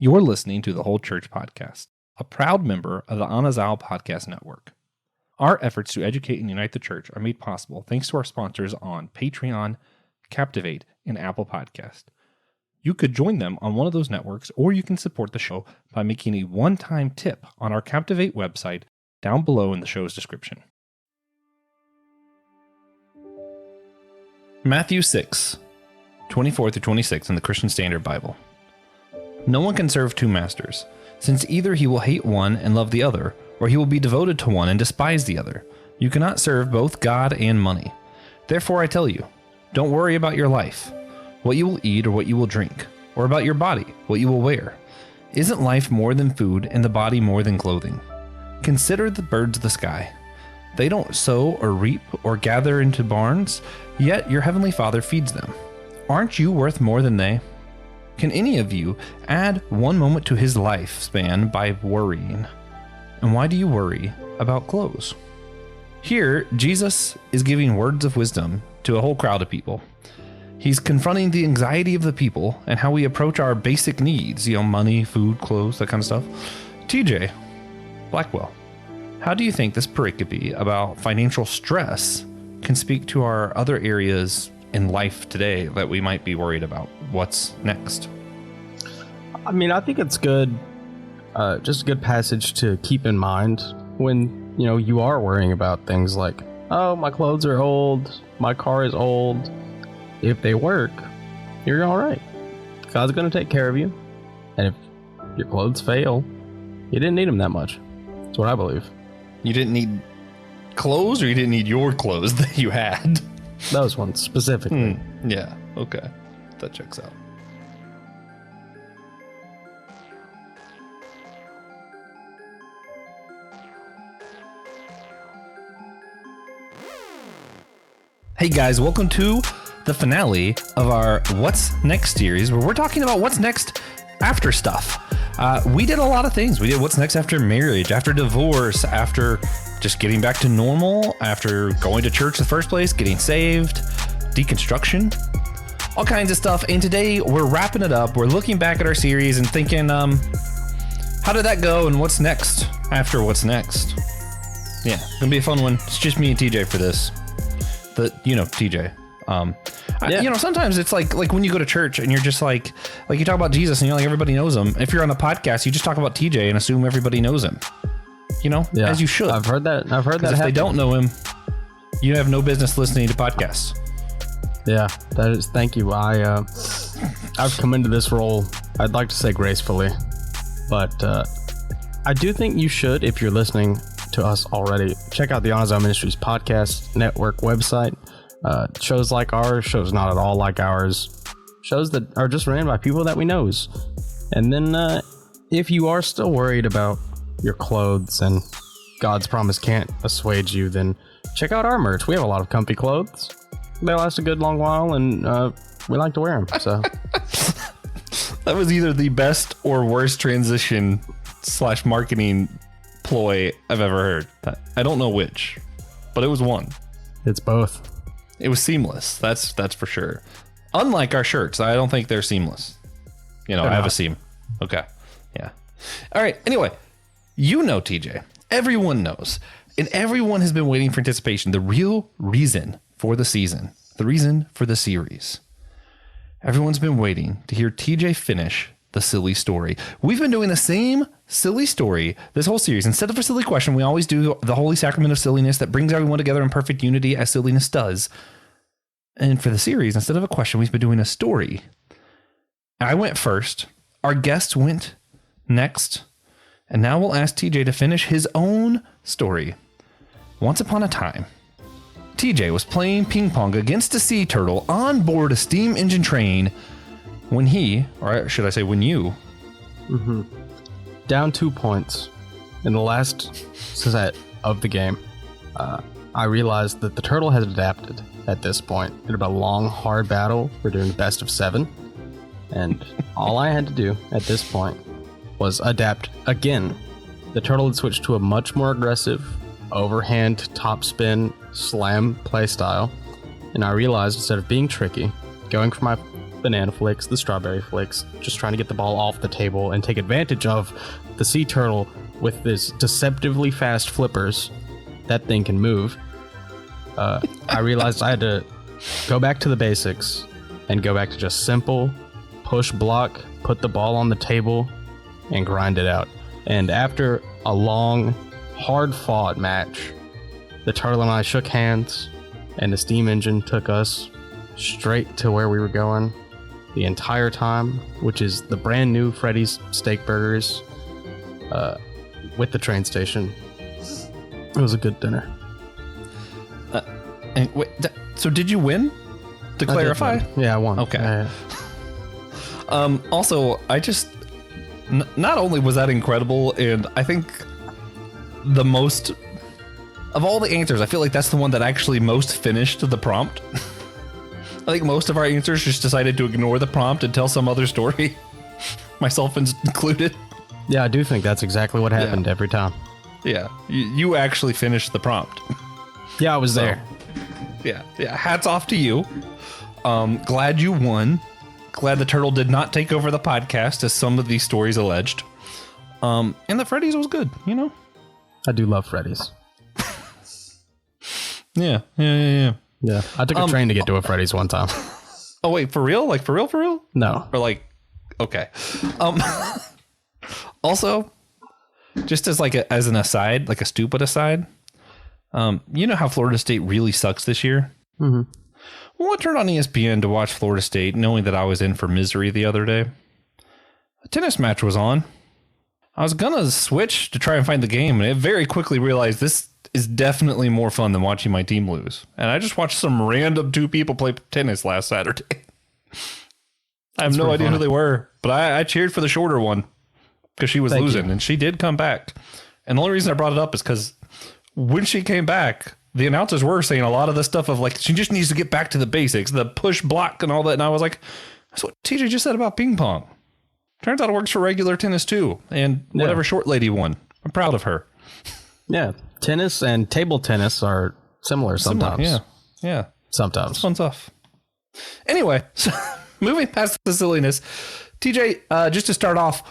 You're listening to the Whole Church Podcast, a proud member of the Anazal Podcast Network. Our efforts to educate and unite the church are made possible thanks to our sponsors on Patreon, Captivate, and Apple Podcast. You could join them on one of those networks, or you can support the show by making a one-time tip on our Captivate website down below in the show's description. Matthew 6, 24 through 26 in the Christian Standard Bible. No one can serve two masters, since either he will hate one and love the other, or he will be devoted to one and despise the other. You cannot serve both God and money. Therefore I tell you, don't worry about your life, what you will eat or what you will drink, or about your body, what you will wear. Isn't life more than food and the body more than clothing? Consider the birds of the sky. They don't sow or reap or gather into barns, yet your heavenly Father feeds them. Aren't you worth more than they? Can any of you add 1 moment to his lifespan by worrying? And why do you worry about clothes? Here, Jesus is giving words of wisdom to a whole crowd of people. He's confronting the anxiety of the people and how we approach our basic needs, money, food, clothes, that kind of stuff. TJ, Blackwell, how do you think this pericope about financial stress can speak to our other areas in life today that we might be worried about? What's next? I think it's good, just a good passage to keep in mind when, you are worrying about things like, oh, my clothes are old, my car is old. If they work, you're all right. God's going to take care of you. And if your clothes fail, you didn't need them that much. That's what I believe. You didn't need clothes, or you didn't need your clothes that you had? Those ones specifically. Yeah, okay. That checks out. Hey guys, welcome to the finale of our What's Next series, where we're talking about what's next after stuff. We did a lot of things. We did what's next after marriage, after divorce, after just getting back to normal, after going to church in the first place, getting saved, deconstruction, all kinds of stuff. And today we're wrapping it up. We're looking back at our series and thinking, how did that go and what's next after what's next? Yeah, gonna be a fun one. It's just me and TJ for this. TJ. Sometimes it's like when you go to church and you're just like you talk about Jesus and you're like, everybody knows him. If you're on the podcast, you just talk about TJ and assume everybody knows him. As you should. I've heard that. If they don't know him, you have no business listening to podcasts. Yeah, that is. Thank you. I've come into this role, I'd like to say gracefully, but I do think you should, if you're listening to us already, check out the Anazal Ministries podcast network website. Shows like ours, shows not at all like ours, shows that are just ran by people that we knows. And then if you are still worried about your clothes and God's promise can't assuage you, then check out our merch. We have a lot of comfy clothes. They last a good long while, and we like to wear them. So that was either the best or worst transition / marketing ploy I've ever heard. I don't know which, but it was one. It's both. It was seamless. That's for sure. Unlike our shirts, I don't think they're seamless. I have a seam. Okay. Yeah. All right. Anyway, TJ. Everyone knows. And everyone has been waiting for anticipation. The real reason for the season. The reason for the series. Everyone's been waiting to hear TJ finish the silly story. We've been doing the same silly story this whole series. Instead of a silly question, we always do the holy sacrament of silliness that brings everyone together in perfect unity, as silliness does. And for the series, instead of a question, we've been doing a story. I went first. Our guest went next. And now we'll ask TJ to finish his own story. Once upon a time, TJ was playing ping pong against a sea turtle on board a steam engine train when he, or should I say when you, down 2 points in the last set of the game, I realized that the turtle has adapted at this point. It had been a long, hard battle. We're doing the best of 7. And all I had to do at this point was adapt again. The turtle had switched to a much more aggressive, overhand, topspin, slam playstyle. And I realized instead of being tricky, going for my banana flicks, the strawberry flicks, just trying to get the ball off the table and take advantage of the sea turtle with this deceptively fast flippers. That thing can move. I realized I had to go back to the basics and go back to just simple push block, put the ball on the table, and grind it out. And after a long, hard-fought match, the turtle and I shook hands, and the steam engine took us straight to where we were going the entire time, which is the brand new Freddy's Steak Burgers with the train station. It was a good dinner. And wait, so did you win? To clarify? Yeah, I won. Okay. Also, I just... not only was that incredible, and I think the most... of all the answers, I feel like that's the one that actually most finished the prompt. I think most of our answers just decided to ignore the prompt and tell some other story, myself included. Yeah, I do think that's exactly what happened every time. Yeah, you actually finished the prompt. Yeah, I was there. Yeah, hats off to you. Glad you won. Glad the turtle did not take over the podcast, as some of these stories alleged. And the Freddy's was good, you know? I do love Freddy's. Yeah. Yeah, I took a train to get to a Freddy's one time. Oh, wait, for real? Like, for real? No. Or like, okay. Also, just as like as an aside, like a stupid aside, you know how Florida State really sucks this year? Mm-hmm. Well, I turned on ESPN to watch Florida State, knowing that I was in for misery the other day. A tennis match was on. I was going to switch to try and find the game, and I very quickly realized this is definitely more fun than watching my team lose. And I just watched some random two people play tennis last Saturday. I have no idea who they were, but I cheered for the shorter one because she was losing, and she did come back. And the only reason I brought it up is because when she came back, the announcers were saying a lot of the stuff of like, she just needs to get back to the basics, the push block and all that. And I was like, that's what TJ just said about ping pong. Turns out it works for regular tennis too. And whatever short lady won. I'm proud of her. Yeah. Tennis and table tennis are similar sometimes. Yeah. Sometimes. It's fun stuff. Anyway, so moving past the silliness, TJ, just to start off,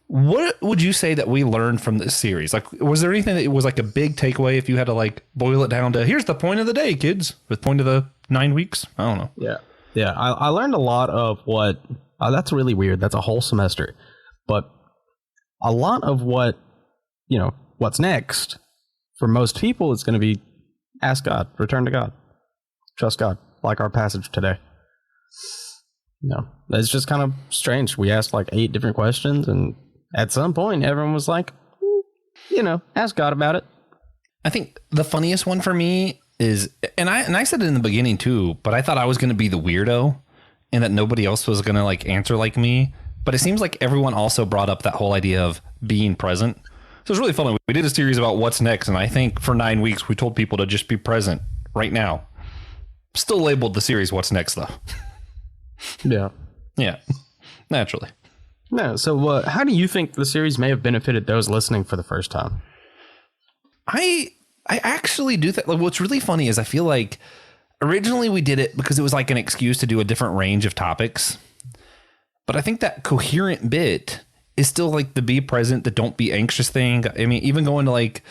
what would you say that we learned from this series? Like, was there anything that was like a big takeaway if you had to like boil it down to, here's the point of the day, kids, the point of the 9 weeks? I don't know. Yeah. I learned a lot of what, that's really weird. That's a whole semester. But a lot of what, what's next for most people is going to be ask God, return to God, trust God, like our passage today. It's just kind of strange. We asked like 8 different questions, and at some point, everyone was like, ask God about it. I think the funniest one for me is, and I said it in the beginning too, but I thought I was going to be the weirdo and that nobody else was going to like answer like me. But it seems like everyone also brought up that whole idea of being present. So it's really funny. We did a series about what's next. And I think for 9 weeks, we told people to just be present right now. Still labeled the series What's Next, though. Yeah. Naturally. No. So how do you think the series may have benefited those listening for the first time? I actually do think, like, what's really funny is I feel like originally we did it because it was like an excuse to do a different range of topics. But I think that coherent bit is still like the be present, the don't be anxious thing. I mean, even going to like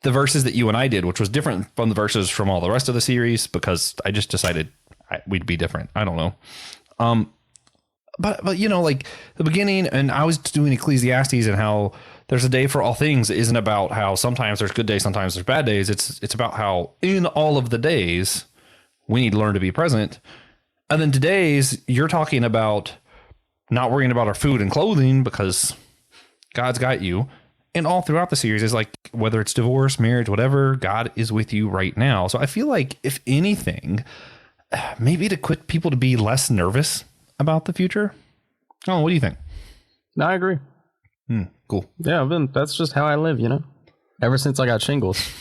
the verses that you and I did, which was different from the verses from all the rest of the series because I just decided we'd be different. I don't know. But like the beginning, and I was doing Ecclesiastes and how there's a day for all things. It isn't about how sometimes there's good days, sometimes there's bad days. It's about how in all of the days we need to learn to be present. And then today's you're talking about not worrying about our food and clothing because God's got you. And all throughout the series is like, whether it's divorce, marriage, whatever, God is with you right now. So I feel like if anything, maybe to quit people to be less nervous about the future. Oh, what do you think? No, I agree. Cool. Yeah, that's just how I live, ever since I got shingles.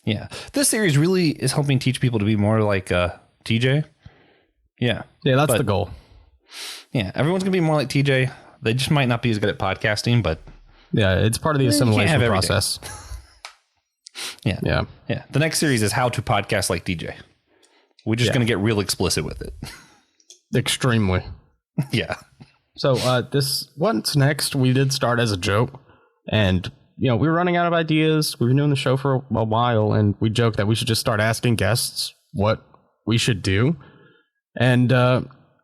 Yeah. This series really is helping teach people to be more like TJ. Yeah. Yeah, that's the goal. Yeah, everyone's going to be more like TJ. They just might not be as good at podcasting, but... Yeah, it's part of the assimilation process. Yeah. The next series is how to podcast like TJ. We're just going to get real explicit with it. Extremely. Yeah. So what's next? We did start as a joke, and we were running out of ideas. We've been doing the show for a while, and we joked that we should just start asking guests what we should do. And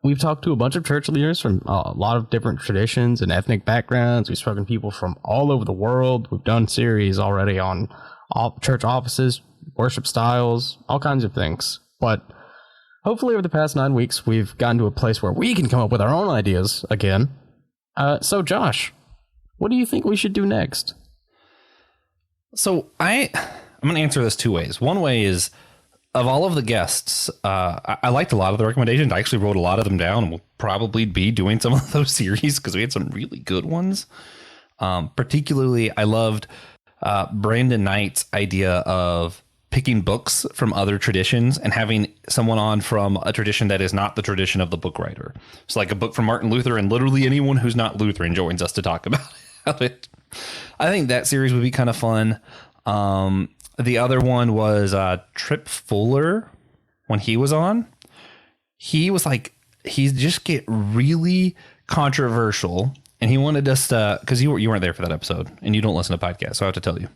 we've talked to a bunch of church leaders from a lot of different traditions and ethnic backgrounds. We've spoken to people from all over the world. We've done series already on church offices, worship styles, all kinds of things. But hopefully over the past 9 weeks, we've gotten to a place where we can come up with our own ideas again. So Josh, what do you think we should do next? So I'm going to answer this two ways. One way is, of all of the guests, I liked a lot of the recommendations. I actually wrote a lot of them down, and we'll probably be doing some of those series because we had some really good ones. Particularly, I loved Brandon Knight's idea of picking books from other traditions and having someone on from a tradition that is not the tradition of the book writer. So like a book from Martin Luther, and literally anyone who's not Lutheran joins us to talk about it. I think that series would be kind of fun. The other one was Trip Fuller. When he was on, he was like, he just get really controversial, and he wanted us to, because you weren't there for that episode and you don't listen to podcasts, so I have to tell you.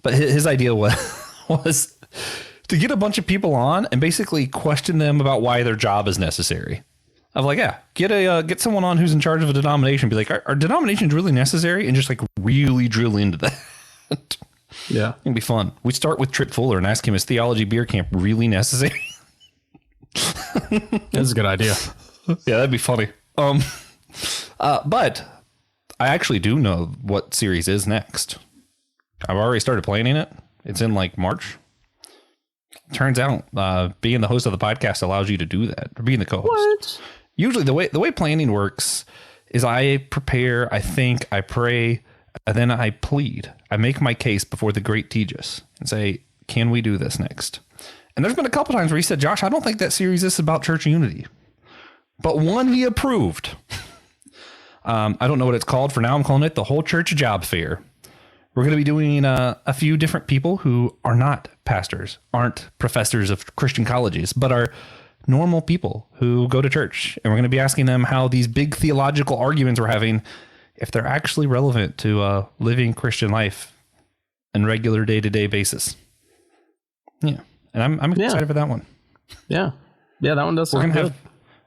But his idea was to get a bunch of people on and basically question them about why their job is necessary. Of like, yeah, get someone on who's in charge of a denomination, be like, are denominations really necessary? And just like really drill into that. Yeah. It'd be fun. We start with Trip Fuller and ask him, is theology beer camp really necessary? That's a good idea. Yeah, that'd be funny. But I actually do know what series is next. I've already started planning it. It's in like March. Turns out being the host of the podcast allows you to do that, or being the co-host. What? Usually the way planning works is I prepare, I think, I pray, and then I plead. I make my case before the great TJ and say, can we do this next? And there's been a couple times where he said, Josh, I don't think that series is about church unity. But one he approved. I don't know what it's called. For now, I'm calling it the Whole Church Job Fair. We're going to be doing a few different people who are not pastors, aren't professors of Christian colleges, but are normal people who go to church. And we're going to be asking them how these big theological arguments we're having, if they're actually relevant to living Christian life on regular day-to-day basis. Yeah. And I'm excited for that one. Yeah. Yeah, that one does sound good.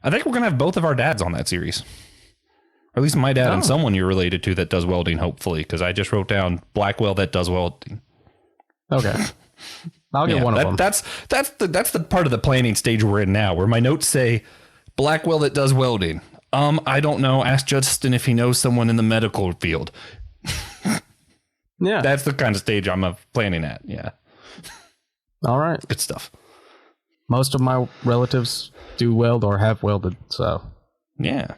I think we're going to have both of our dads on that series. Or at least my dad and someone you're related to that does welding, hopefully, because I just wrote down Blackwell that does welding. Okay. I'll get one of them. That's the part of the planning stage we're in now, where my notes say Blackwell that does welding. I don't know. Ask Justin if he knows someone in the medical field. Yeah. That's the kind of stage I'm planning at. Yeah. All right. Good stuff. Most of my relatives do weld or have welded, so. Yeah.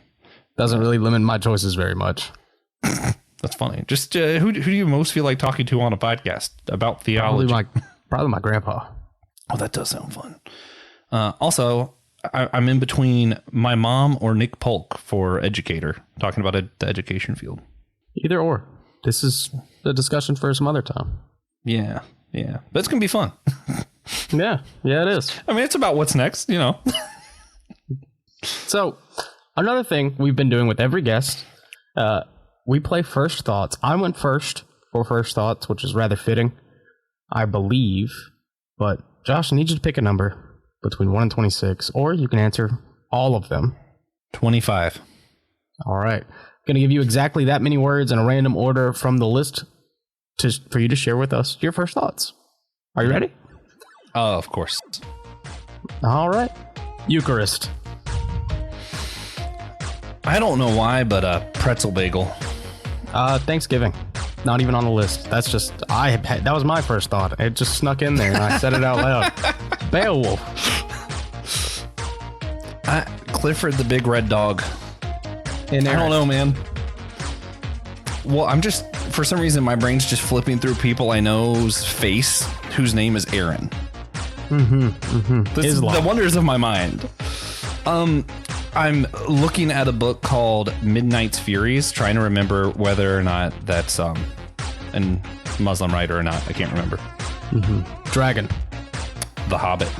Doesn't really limit my choices very much. That's funny. Just who do you most feel like talking to on a podcast about theology? Probably my grandpa. Oh, that does sound fun. Also, I'm in between my mom or Nick Polk for educator, talking about the education field. Either or. This is a discussion for some other time. Yeah. Yeah. But it's going to be fun. Yeah. Yeah, it is. I mean, it's about what's next, you know. So, another thing we've been doing with every guest, we play First Thoughts. I went first for First Thoughts, which is rather fitting, I believe. But, Josh, I need you to pick a number between 1 and 26, or you can answer all of them. 25. All right. I'm going to give you exactly that many words in a random order from the list for you to share with us your first thoughts. Are you ready? Oh, of course. All right. Eucharist. I don't know why, but pretzel bagel. Thanksgiving. Not even on the list. That's just, that was my first thought. It just snuck in there and I said it out loud. Beowulf. Clifford the Big Red Dog. I don't know, man. Well, for some reason, my brain's just flipping through people I know's face whose name is Aaron. This is the wonders of my mind. I'm looking at a book called Midnight's Furies, trying to remember whether or not that's a Muslim writer or not. I can't remember. Dragon. The Hobbit.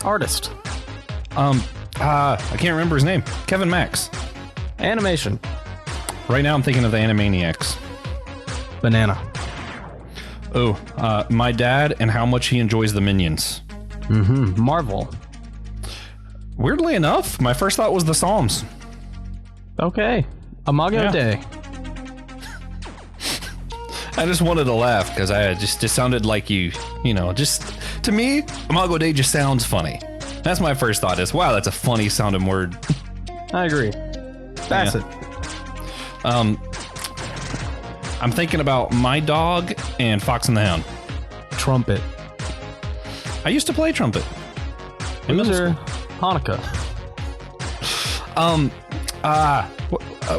Artist. I can't remember his name. Kevin Max. Animation. Right now I'm thinking of the Animaniacs. Banana. Oh, my dad and how much he enjoys the Minions. Marvel. Weirdly enough, my first thought was the Psalms. Okay. Imago Dei. I just wanted to laugh because I just sounded like you know, just to me, Imago Dei just sounds funny. That's my first thought is, wow, that's a funny sounding word. I agree. Bassett. I'm thinking about My Dog and Fox and the Hound. Trumpet. I used to play trumpet. Loser. Hanukkah.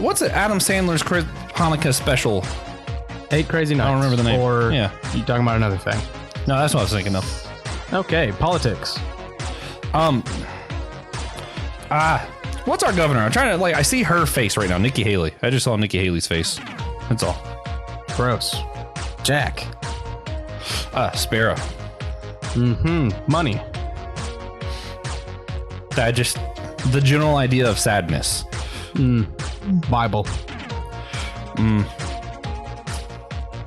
What's it? Adam Sandler's Hanukkah special? 8 Crazy Nights. I don't remember the name. Or Yeah. you talking about another thing? No, that's what I was thinking of. Okay, politics. What's our governor? I'm trying to I see her face right now, Nikki Haley. I just saw Nikki Haley's face. That's all. Gross. Jack. Sparrow. Money. The general idea of sadness. Bible.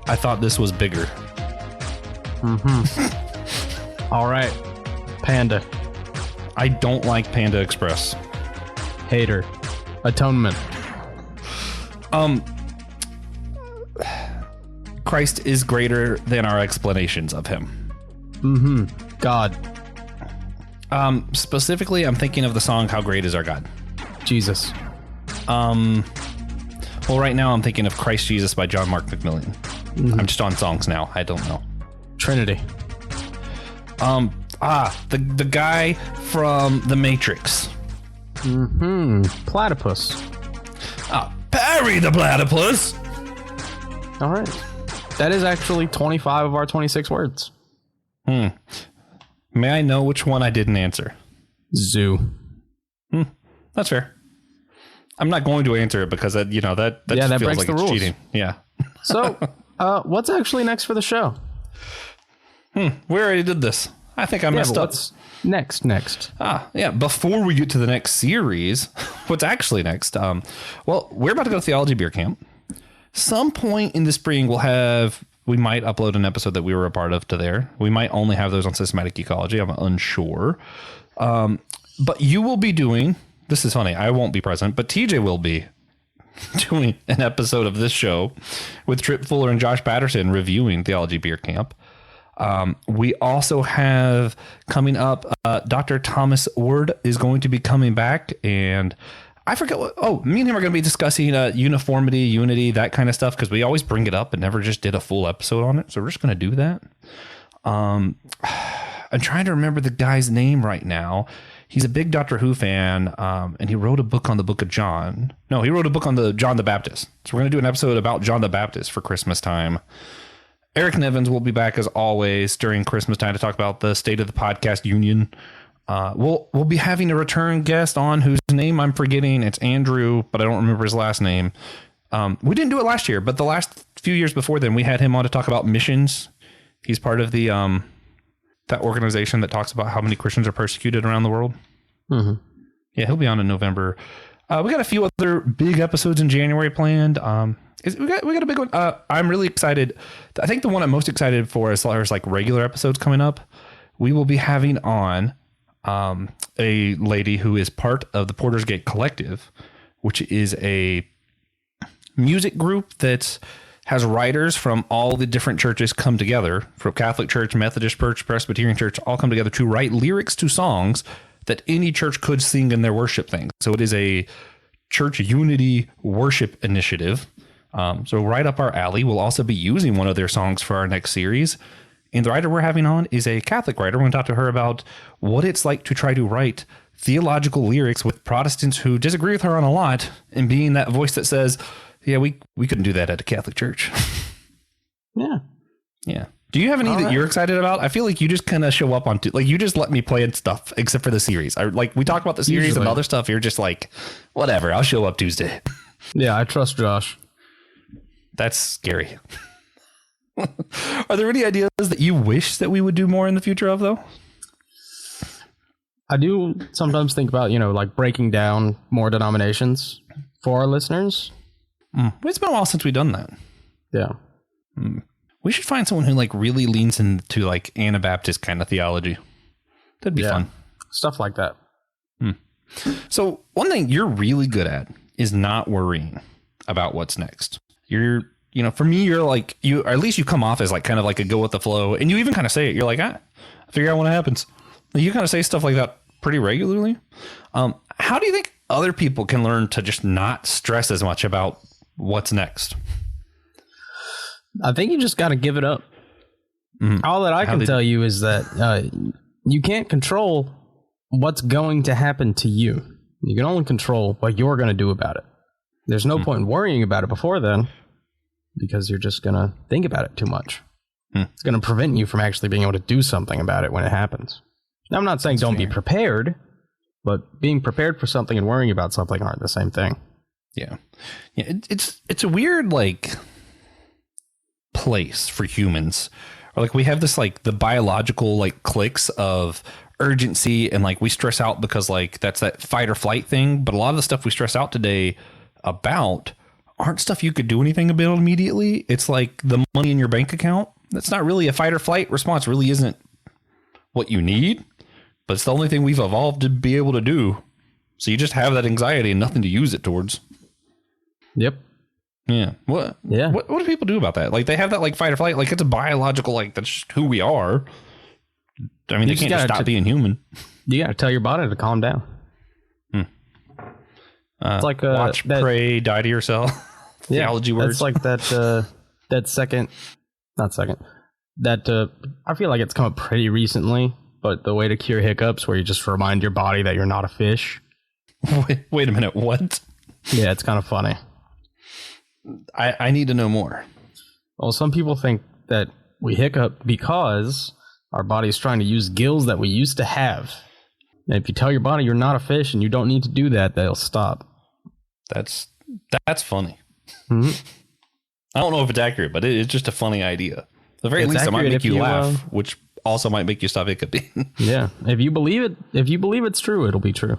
I thought this was bigger. All right. Panda. I don't like Panda Express. Hater. Atonement. Christ is greater than our explanations of him. God. Specifically, I'm thinking of the song "How Great Is Our God." Jesus. Well, right now I'm thinking of "Christ Jesus" by John Mark McMillan. I'm just on songs now. I don't know. Trinity. The guy from The Matrix. Platypus. Parry the platypus. All right. That is actually 25 of our 26 words. May I know which one I didn't answer? Zoo. That's fair. I'm not going to answer it because that feels breaks like the it's rules. cheating. Yeah. So, what's actually next for the show? We already did this. I think I messed up. What's next? Before we get to the next series, what's actually next? Well, we're about to go to Theology Beer Camp. Some point in the spring, we might upload an episode that we were a part of to there. We might only have those on Systematic Ecology. I'm unsure. But you will be doing, this is funny, I won't be present, but TJ will be doing an episode of this show with Trip Fuller and Josh Patterson reviewing Theology Beer Camp. We also have coming up, Dr. Thomas Ward is going to be coming back, and I forget me and him are going to be discussing uniformity, unity, that kind of stuff, because we always bring it up and never just did a full episode on it. So we're just going to do that. I'm trying to remember the guy's name right now. He's a big Doctor Who fan, and he wrote a book on the Book of John. No, he wrote a book on the John the Baptist. So we're going to do an episode about John the Baptist for Christmas time. Eric Nevins will be back as always during Christmas time to talk about the state of the podcast union. We'll be having a return guest on whose name I'm forgetting. It's Andrew, but I don't remember his last name. We didn't do it last year, but the last few years before then, we had him on to talk about missions. He's part of the that organization that talks about how many Christians are persecuted around the world. Yeah, he'll be on in November. We got a few other big episodes in January planned. We got a big one. I'm really excited. I think the one I'm most excited for as far as like regular episodes coming up, we will be having on a lady who is part of the Porter's Gate Collective, which is a music group that has writers from all the different churches come together, from Catholic Church, Methodist Church, Presbyterian Church, all come together to write lyrics to songs that any church could sing in their worship thing. So it is a church unity worship initiative. So right up our alley. We'll also be using one of their songs for our next series. And the writer we're having on is a Catholic writer. We're going to talk to her about what it's like to try to write theological lyrics with Protestants who disagree with her on a lot, and being that voice that says, yeah, we couldn't do that at a Catholic church. Yeah. Do you have any that you're excited about? I feel like you just kind of show up on, you just let me play stuff except for the series. We talk about the series and other stuff. You're just like, whatever, I'll show up Tuesday. Yeah, I trust Josh. That's scary. Are there any ideas that you wish that we would do more in the future of, though? I do sometimes think about, like breaking down more denominations. for our listeners. It's been a while since we've done that. Yeah. We should find someone who like really leans into like Anabaptist kind of theology. That'd be fun. Stuff like that. So one thing you're really good at is not worrying about what's next. You're, for me, you're like, or at least you come off as like kind of like a go with the flow. And you even kind of say it. You're like, I figure out what happens. You kind of say stuff like that pretty regularly. How do you think other people can learn to just not stress as much about what's next? I think you just got to give it up. All that I can tell you is that you can't control what's going to happen to you. You can only control what you're going to do about it. There's no point in worrying about it before then, because you're just going to think about it too much. It's going to prevent you from actually being able to do something about it when it happens. Now, I'm not saying don't be prepared, but being prepared for something and worrying about something aren't the same thing. Yeah. It's a weird like place for humans. Or like we have this like the biological like clicks of urgency, and like we stress out because like that's that fight or flight thing. But a lot of the stuff we stress out today about aren't stuff you could do anything about immediately. It's like the money in your bank account. That's not really a fight or flight response. Really isn't what you need, but it's the only thing we've evolved to be able to do. So you just have that anxiety and nothing to use it towards. Yep. Yeah. What do people do about that? Like they have that like fight or flight, like it's a biological, like that's just who we are. I mean, they can't just stop being human. You got to tell your body to calm down. It's like watch, pray, die to yourself. Theology words. It's like that. I feel like it's come up pretty recently, but the way to cure hiccups, where you just remind your body that you're not a fish. Wait a minute. What? Yeah, it's kind of funny. I need to know more. Well, some people think that we hiccup because our body is trying to use gills that we used to have. And if you tell your body you're not a fish and you don't need to do that, they'll stop. That's funny. I don't know if it's accurate, but it's just a funny idea. At the very least, it might make you laugh, which also might make you stop hiccuping. Yeah. If you believe it's true, it'll be true.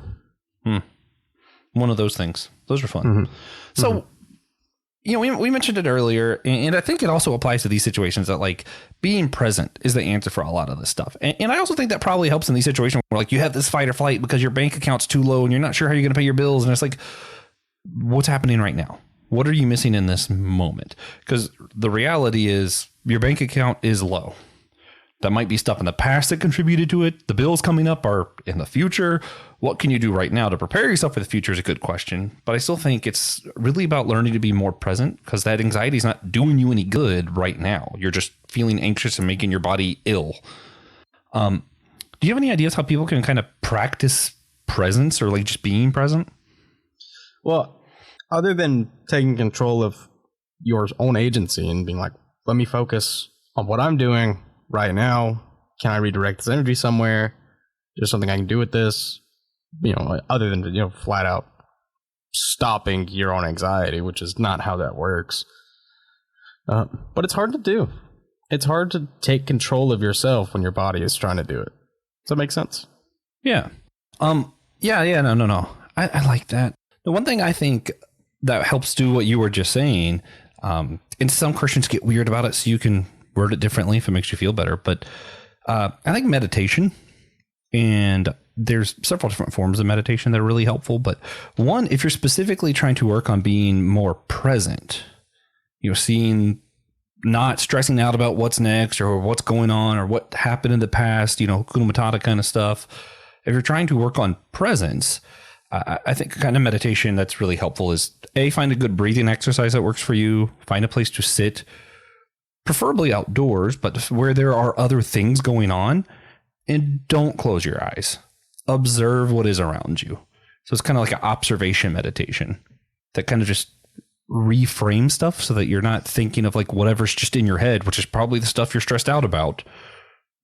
One of those things. Those are fun. So, we mentioned it earlier, and I think it also applies to these situations that like being present is the answer for a lot of this stuff. And I also think that probably helps in these situations where like you have this fight or flight because your bank account's too low and you're not sure how you're going to pay your bills. And it's like, what's happening right now? What are you missing in this moment? Because the reality is your bank account is low. That might be stuff in the past that contributed to it. The bills coming up are in the future. What can you do right now to prepare yourself for the future is a good question. But I still think it's really about learning to be more present, because that anxiety is not doing you any good right now. You're just feeling anxious and making your body ill. Do you have any ideas how people can kind of practice presence or like just being present? Well, other than taking control of your own agency and being like, let me focus on what I'm doing right now. Can I redirect this energy somewhere? There's something I can do with this, other than, flat out stopping your own anxiety, which is not how that works. But it's hard to do. It's hard to take control of yourself when your body is trying to do it. Does that make sense? Yeah. No. I like that. The one thing I think that helps do what you were just saying, and some Christians get weird about it, so you can word it differently if it makes you feel better. But I think meditation, and there's several different forms of meditation that are really helpful. But one, if you're specifically trying to work on being more present, not stressing out about what's next or what's going on or what happened in the past, Hakuna Matata kind of stuff. If you're trying to work on presence, I think kind of meditation that's really helpful is find a good breathing exercise that works for you. Find a place to sit, preferably outdoors, but where there are other things going on, and don't close your eyes. Observe what is around you. So it's kind of like an observation meditation that kind of just reframe stuff so that you're not thinking of like whatever's just in your head, which is probably the stuff you're stressed out about,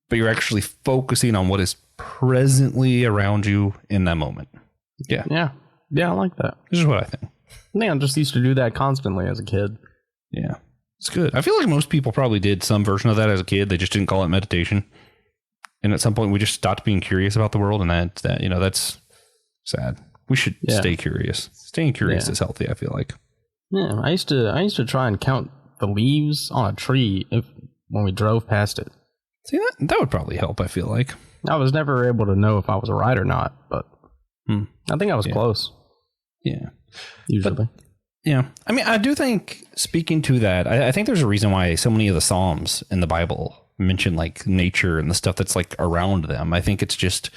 but you're actually focusing on what is presently around you in that moment. Yeah, I like that. This is what I think. I just used to do that constantly as a kid. Yeah, it's good. I feel like most people probably did some version of that as a kid. They just didn't call it meditation. And at some point, we just stopped being curious about the world, and that's sad. We should stay curious. Staying curious is healthy, I feel like. Yeah, I used to try and count the leaves on a tree when we drove past it. See, that would probably help, I feel like. I was never able to know if I was right or not, but I think I was close. Yeah. Usually. Yeah. I mean, I do think, speaking to that, I think there's a reason why so many of the Psalms in the Bible mention like nature and the stuff that's like around them. I think it's just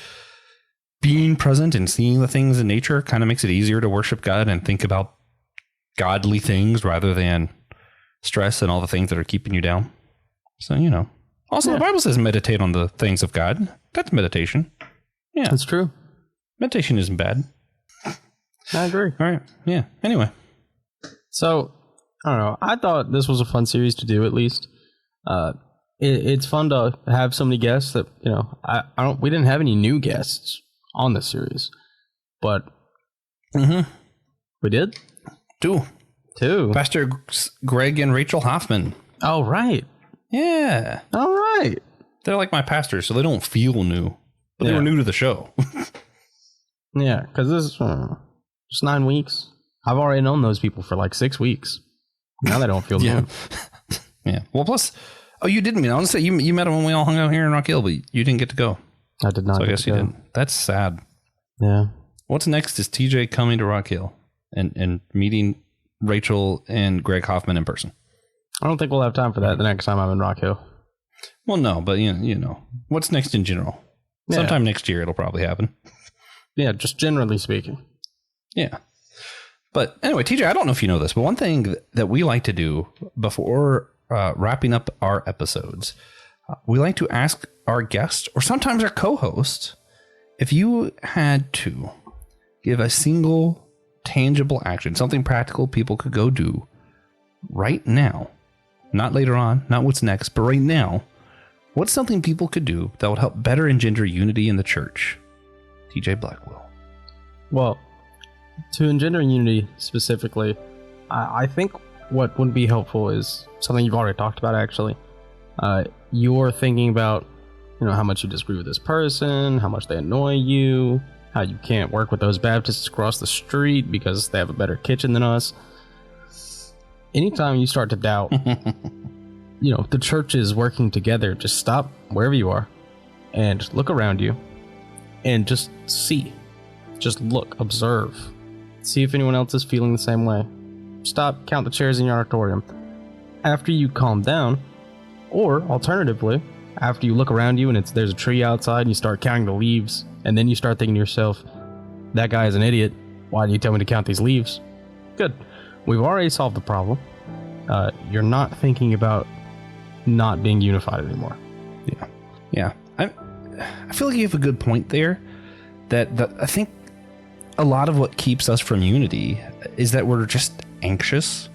being present and seeing the things in nature kind of makes it easier to worship God and think about godly things rather than stress and all the things that are keeping you down. So, you know, also the Bible says meditate on the things of God. That's meditation. Yeah. That's true. Meditation isn't bad. I agree. All right. Yeah. Anyway. So, I don't know. I thought this was a fun series to do, at least. It's fun to have so many guests that, you know, we didn't have any new guests on this series, but we did? Two. Pastor Greg and Rachel Hoffman. Oh, right. Yeah. All right. They're like my pastors, so they don't feel new, but they were new to the show. Yeah, because this is just 9 weeks. I've already known those people for like 6 weeks. Now they don't feel new. Yeah. Well, plus, you didn't mean. I was gonna say you met them when we all hung out here in Rock Hill, but you didn't get to go. I did not. So I guess you didn't. That's sad. Yeah. What's next is TJ coming to Rock Hill and meeting Rachel and Greg Hoffman in person. I don't think we'll have time for that the next time I'm in Rock Hill. Well, no, but you know what's next in general. Yeah. Sometime next year it'll probably happen. Yeah, just generally speaking. Yeah. But anyway, TJ, I don't know if you know this, but one thing that we like to do before wrapping up our episodes, we like to ask our guest or sometimes our co-host, if you had to give a single tangible action, something practical people could go do right now, not later on, not what's next, but right now, what's something people could do that would help better engender unity in the church? TJ Blackwell. Well, to engender unity specifically, I think what would be helpful is something you've already talked about, actually. You're thinking about, you know, how much you disagree with this person, how much they annoy you, how you can't work with those Baptists across the street because they have a better kitchen than us. Anytime you start to doubt, you know, the church is working together, just stop wherever you are and look around you and just see. Just look, observe. See if anyone else is feeling the same way. Stop, count the chairs in your auditorium. After you calm down, or alternatively, after you look around you and there's a tree outside and you start counting the leaves, and then you start thinking to yourself, that guy is an idiot. Why didn't you tell me to count these leaves? Good. We've already solved the problem. You're not thinking about not being unified anymore. Yeah. I feel like you have a good point there. That I think a lot of what keeps us from unity is that we're just anxious.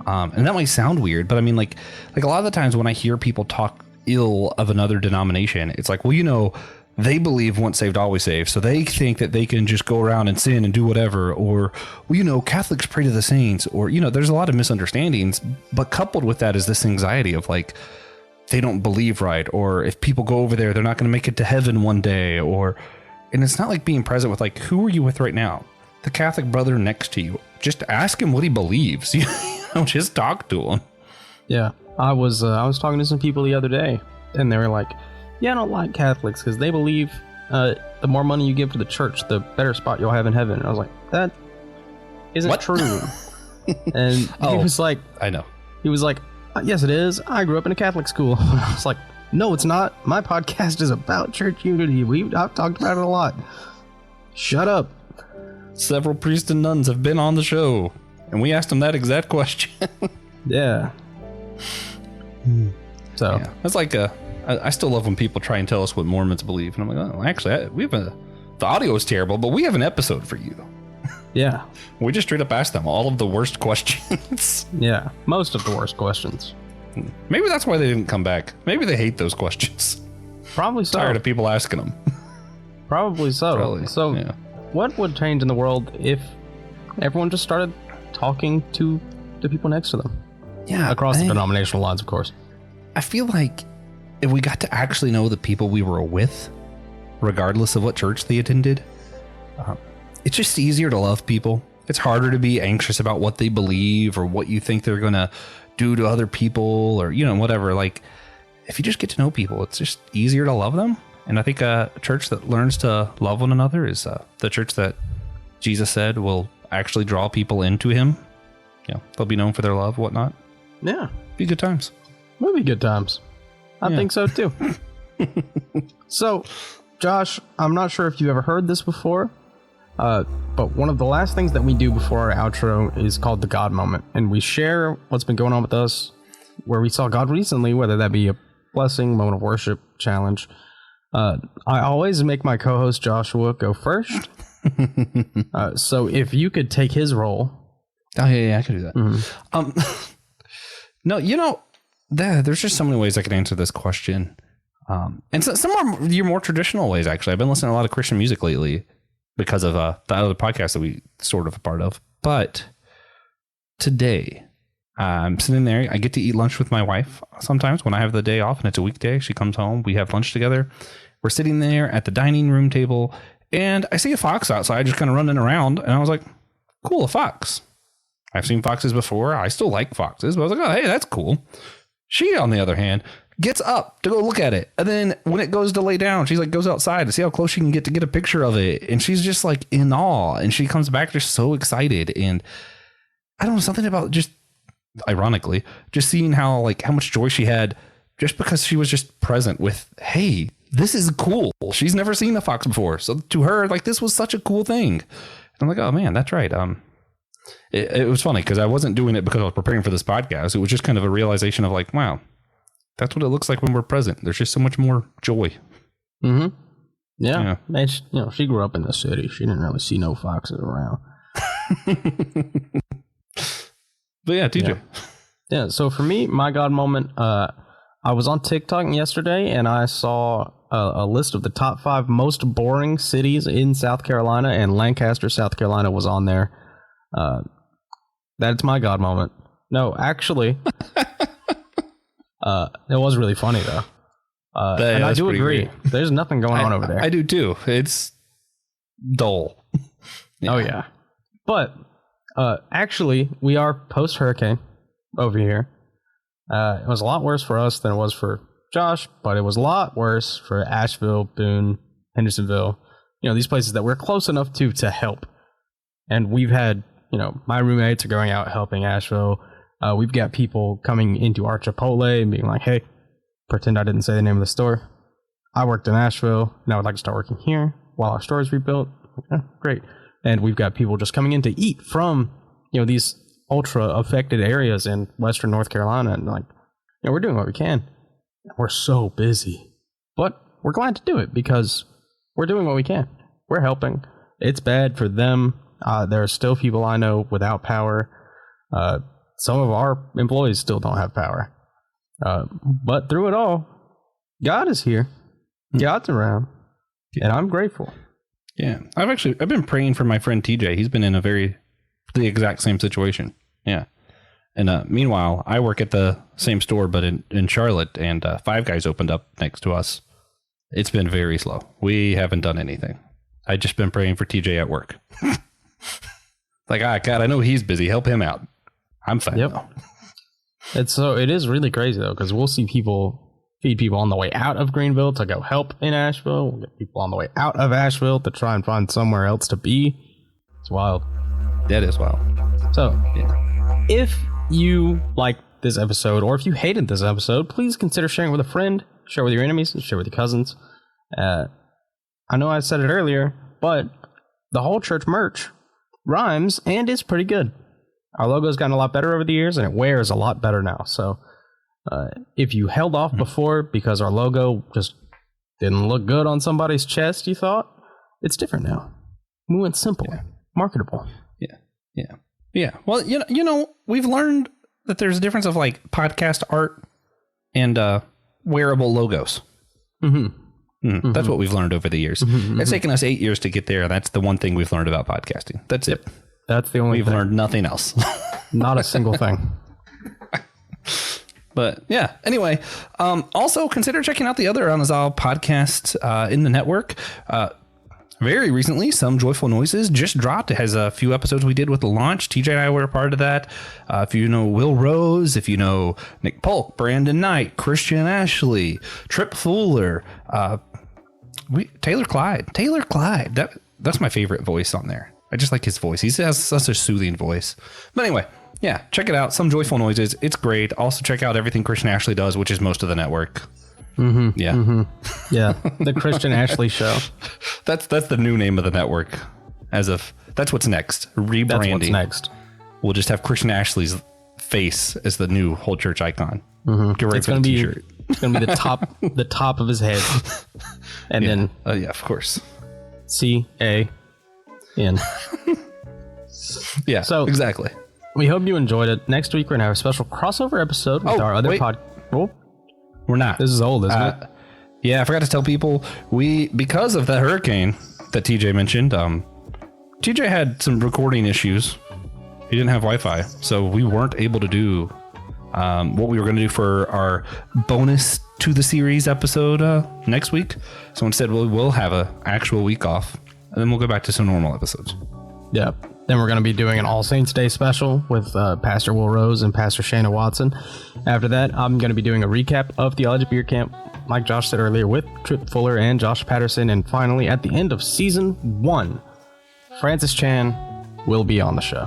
And that might sound weird, but I mean, like a lot of the times when I hear people talk ill of another denomination, it's like, well, you know, they believe once saved, always saved. So they think that they can just go around and sin and do whatever. Or, well, you know, Catholics pray to the saints. Or, you know, there's a lot of misunderstandings. But coupled with that is this anxiety of like, they don't believe right. Or if people go over there, they're not going to make it to heaven one day. And it's not like being present with like, who are you with right now? The Catholic brother next to you. Just ask him what he believes. You know, just talk to him. Yeah. I was talking to some people the other day, and they were like, yeah, I don't like Catholics because they believe the more money you give to the church, the better spot you'll have in heaven. And I was like, that isn't true. And he was like, I know. He was like, yes, it is. I grew up in a Catholic school. I was like, no, it's not. My podcast is about church unity. I've talked about it a lot. Shut up. Several priests and nuns have been on the show, and we asked them that exact question. Yeah. So yeah, that's like I still love when people try and tell us what Mormons believe, and I'm like, oh, actually, the audio is terrible, but we have an episode for you. Yeah. We just straight up asked them all of the worst questions. Yeah, most of the worst questions. Maybe that's why they didn't come back. Maybe they hate those questions. Probably so. Tired of people asking them. Probably so. Probably. So, yeah. What would change in the world if everyone just started talking to the people next to them? Yeah, across the denominational lines, of course. I feel like if we got to actually know the people we were with, regardless of what church they attended, it's just easier to love people. It's harder to be anxious about what they believe or what you think they're going to do to other people or, whatever. Like, if you just get to know people, it's just easier to love them. And I think a church that learns to love one another is the church that Jesus said will actually draw people into him. They'll be known for their love, whatnot. Yeah. Be good times. Will be good times. I think so too. So, Josh, I'm not sure if you ever heard this before, but one of the last things that we do before our outro is called the God moment. And we share what's been going on with us, where we saw God recently, whether that be a blessing, moment of worship, challenge. I always make my co-host Joshua go first. So if you could take his role. Oh, yeah, I could do that. Mm-hmm. No, there's just so many ways I could answer this question. And so some are your more traditional ways, actually. I've been listening to a lot of Christian music lately because of the other podcast that we sort of a part of. But today, I'm sitting there. I get to eat lunch with my wife sometimes when I have the day off and it's a weekday. She comes home. We have lunch together. We're sitting there at the dining room table and I see a fox outside just kind of running around. And I was like, cool, a fox. I've seen foxes before. I still like foxes. But I was like, oh, hey, that's cool. She, on the other hand, gets up to go look at it. And then when it goes to lay down, she's like, goes outside to see how close she can get to get a picture of it. And she's just like in awe. And she comes back just so excited. And I don't know, something about just, ironically, just seeing how much joy she had just because she was just present with, hey, this is cool. She's never seen a fox before. So to her, this was such a cool thing. And I'm like, oh man, that's right. It was funny because I wasn't doing it because I was preparing for this podcast. It was just kind of a realization of wow, that's what it looks like when we're present. There's just so much more joy. Mm-hmm. Yeah. And she grew up in the city. She didn't really see no foxes around. But yeah, TJ. Yeah. So for me, my God moment, I was on TikTok yesterday and I saw a list of the top 5 most boring cities in South Carolina, and Lancaster, South Carolina was on there. That's my God moment. No, actually, it was really funny though. And I do agree. Great. There's nothing going on over there. I do too. It's dull. Yeah. Oh yeah. But actually, we are post hurricane over here. It was a lot worse for us than it was for Josh, but it was a lot worse for Asheville, Boone, Hendersonville. These places that we're close enough to help. And we've had, my roommates are going out helping Asheville. We've got people coming into our Chipotle and being like, hey, pretend I didn't say the name of the store. I worked in Asheville, and I would like to start working here while our store is rebuilt. Okay, great. And we've got people just coming in to eat from, these ultra affected areas in Western North Carolina. And we're doing what we can. We're so busy, but we're glad to do it because we're doing what we can. We're helping. It's bad for them. There are still people I know without power. Some of our employees still don't have power. But through it all, God is here. God's around. And I'm grateful. Yeah. I've been praying for my friend TJ. He's been in the exact same situation. Yeah. And meanwhile, I work at the same store, but in Charlotte, and Five Guys opened up next to us. It's been very slow. We haven't done anything. I've just been praying for TJ at work. God, I know he's busy. Help him out. I'm fine. Yep. It is really crazy though, because we'll see people feed people on the way out of Greenville to go help in Asheville. We'll get people on the way out of Asheville to try and find somewhere else to be. It's wild. That is wild. So, if you like this episode, or if you hated this episode, please consider sharing with a friend, share with your enemies, share with your cousins. I know I said it earlier, but the whole church merch rhymes and is pretty good. Our logo's gotten a lot better over the years, and it wears a lot better now. So if you held off before because our logo just didn't look good on somebody's chest, you thought, it's different now. We went simple, marketable. Yeah. Well, we've learned that there's a difference of podcast art and wearable logos. Mm-hmm. That's what we've learned over the years. It's taken us 8 years to get there. That's the one thing we've learned about podcasting. That's it. That's the only We've learned nothing else. Not a single thing. But yeah, anyway, also consider checking out the other Anazal podcasts in the network. Very recently, Some Joyful Noises just dropped. It has a few episodes we did with the launch. TJ and I were a part of that. If you know Will Rose, if you know Nick Polk, Brandon Knight, Christian Ashley, Trip Fuller, Taylor Clyde. That's my favorite voice on there. I just like his voice. He has such a soothing voice. But anyway, yeah, check it out. Some Joyful Noises. It's great. Also check out everything Christian Ashley does, which is most of the network. Mm-hmm, yeah. Mm-hmm. Yeah. The Christian Ashley Show. That's the new name of the network. That's what's next. Rebranding. That's what's next. We'll just have Christian Ashley's face as the new whole church icon. Mm-hmm. Get ready for the t-shirt. It's gonna be the top of his head. And then yeah, of course. CAN. Yeah. So exactly. We hope you enjoyed it. Next week we're gonna have a special crossover episode with our other pod. Oh, we're not. This is old, isn't it? Yeah, I forgot to tell people because of the hurricane that TJ mentioned, TJ had some recording issues. He didn't have Wi-Fi, so we weren't able to do what we were going to do for our bonus to the series episode next week. So instead, we'll have an actual week off, and then we'll go back to some normal episodes. Yeah. Then we're going to be doing an All Saints Day special with Pastor Will Rose and Pastor Shana Watson. After that, I'm going to be doing a recap of Theology Beer Camp, like Josh said earlier, with Trip Fuller and Josh Patterson. And finally, at the end of season 1, Francis Chan will be on the show.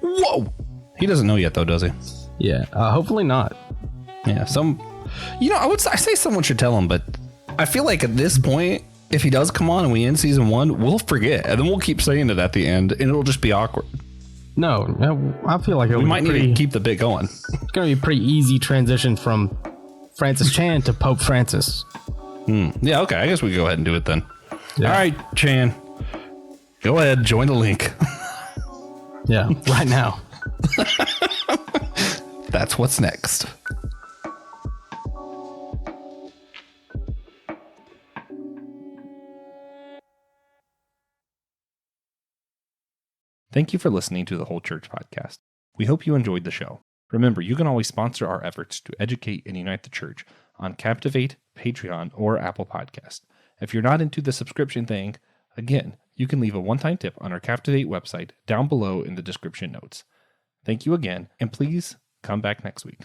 Whoa! He doesn't know yet, though, does he? Yeah, hopefully not. Yeah, I say someone should tell him, but I feel like at this point, if he does come on and we end season 1, we'll forget, and then we'll keep saying it at the end, and it'll just be awkward. No, I feel like we might need to keep the bit going. It's going to be a pretty easy transition from Francis Chan to Pope Francis. Yeah, okay, I guess we can go ahead and do it then. Yeah. All right, Chan, go ahead, join the link. Yeah, right now. That's what's next. Thank you for listening to the Whole Church Podcast. We hope you enjoyed the show. Remember, you can always sponsor our efforts to educate and unite the church on Captivate, Patreon, or Apple Podcast. If you're not into the subscription thing, again, you can leave a one-time tip on our Captivate website down below in the description notes. Thank you again, and please come back next week.